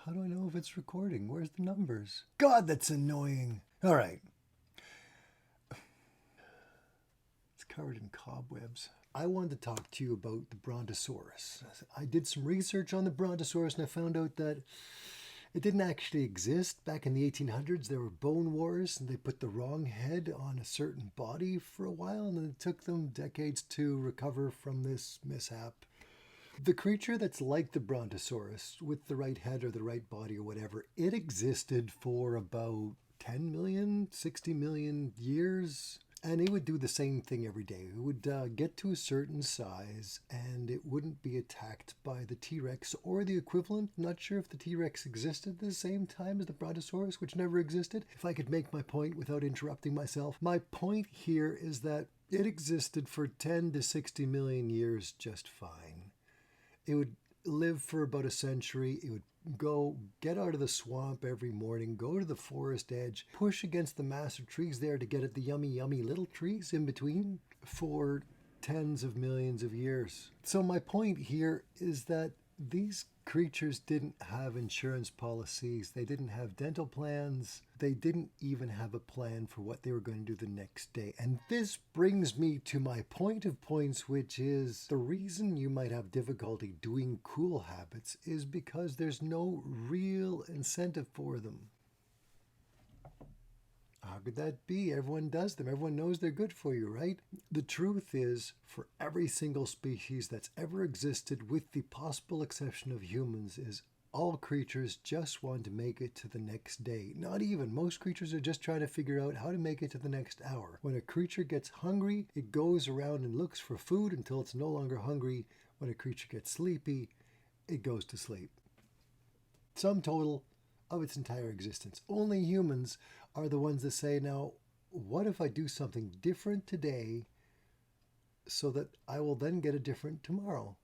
How do I know if it's recording? Where's the numbers? God, that's annoying. All right. It's covered in cobwebs. I wanted to talk to you about the Brontosaurus. I did some research on the Brontosaurus and I found out that it didn't actually exist. Back in the 1800s, there were bone wars and they put the wrong head on a certain body for a while, and it took them decades to recover from this mishap. The creature that's like the Brontosaurus, with the right head or the right body or whatever, it existed for about 10 million, 60 million years. And it would do the same thing every day. It would get to a certain size and it wouldn't be attacked by the T-Rex or the equivalent. Not sure if the T-Rex existed at the same time as the Brontosaurus, which never existed. If I could make my point without interrupting myself. My point here is that it existed for 10 to 60 million years just fine. It would live for about a century. It would go get out of the swamp every morning, go to the forest edge, push against the massive trees there to get at the yummy little trees in between for tens of millions of years. So my point here is that these creatures didn't have insurance policies, they didn't have dental plans, they didn't even have a plan for what they were going to do the next day. And this brings me to my point of points, which is the reason you might have difficulty doing cool habits is because there's no real incentive for them. How could that be? Everyone does them. Everyone knows they're good for you, right? The truth is, for every single species that's ever existed, with the possible exception of humans, is all creatures just want to make it to the next day. Not even. Most creatures are just trying to figure out how to make it to the next hour. When a creature gets hungry, it goes around and looks for food until it's no longer hungry. When a creature gets sleepy, it goes to sleep. Sum total of its entire existence. Only humans are the ones that say, now, what if I do something different today so that I will then get a different tomorrow?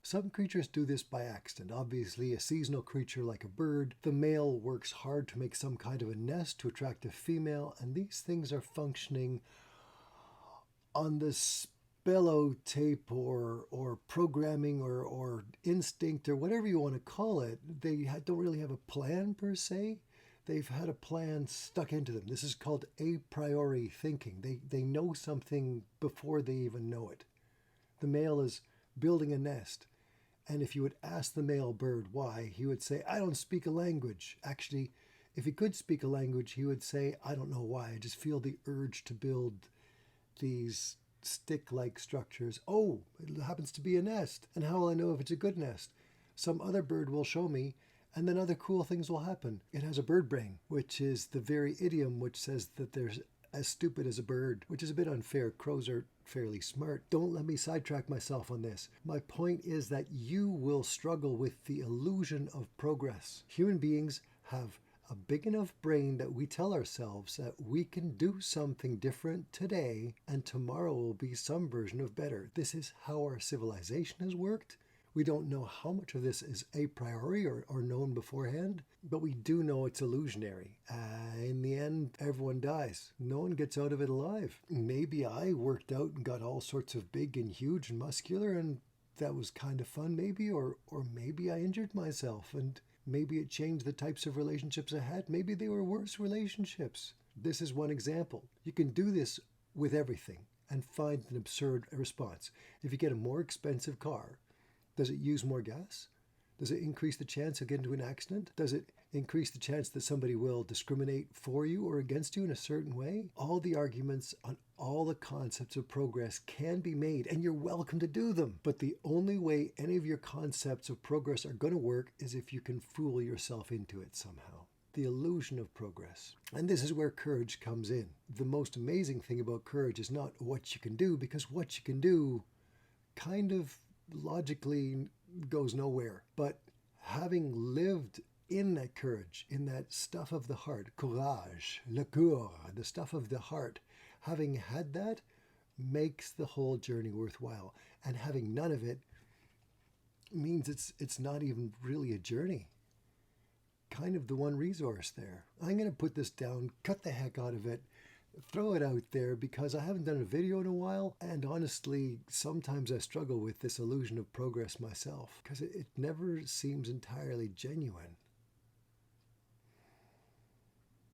Some creatures do this by accident. Obviously, a seasonal creature like a bird, the male works hard to make some kind of a nest to attract a female, and these things are functioning on the spello tape or programming or instinct or whatever you want to call it. They don't really have a plan per se. They've had a plan stuck into them. This is called a priori thinking. They know something before they even know it. The male is building a nest. And if you would ask the male bird why, he would say, I don't speak a language. Actually, if he could speak a language, he would say, I don't know why. I just feel the urge to build these stick-like structures. Oh, it happens to be a nest. And how will I know if it's a good nest? Some other bird will show me, and then other cool things will happen. It has a bird brain, which is the very idiom which says that there's as stupid as a bird, which is a bit unfair. Crows are fairly smart. Don't let me sidetrack myself on this. My point is that you will struggle with the illusion of progress. Human beings have a big enough brain that we tell ourselves that we can do something different today and tomorrow will be some version of better. This is how our civilization has worked. We don't know how much of this is a priori or known beforehand, but we do know it's illusionary. In the end, everyone dies. No one gets out of it alive. Maybe I worked out and got all sorts of big and huge and muscular, and that was kind of fun maybe, or maybe I injured myself, and maybe it changed the types of relationships I had. Maybe they were worse relationships. This is one example. You can do this with everything and find an absurd response. If you get a more expensive car, does it use more gas? Does it increase the chance of getting into an accident? Does it increase the chance that somebody will discriminate for you or against you in a certain way? All the arguments on all the concepts of progress can be made, and you're welcome to do them. But the only way any of your concepts of progress are going to work is if you can fool yourself into it somehow. The illusion of progress. And this is where courage comes in. The most amazing thing about courage is not what you can do, because what you can do kind of logically goes nowhere. But having lived in that courage, in that stuff of the heart, courage, le coeur, the stuff of the heart, having had that makes the whole journey worthwhile. And having none of it means it's not even really a journey. Kind of the one resource there. I'm going to put this down, cut the heck out of it. throw it out there because I haven't done a video in a while, and honestly, sometimes I struggle with this illusion of progress myself because it never seems entirely genuine.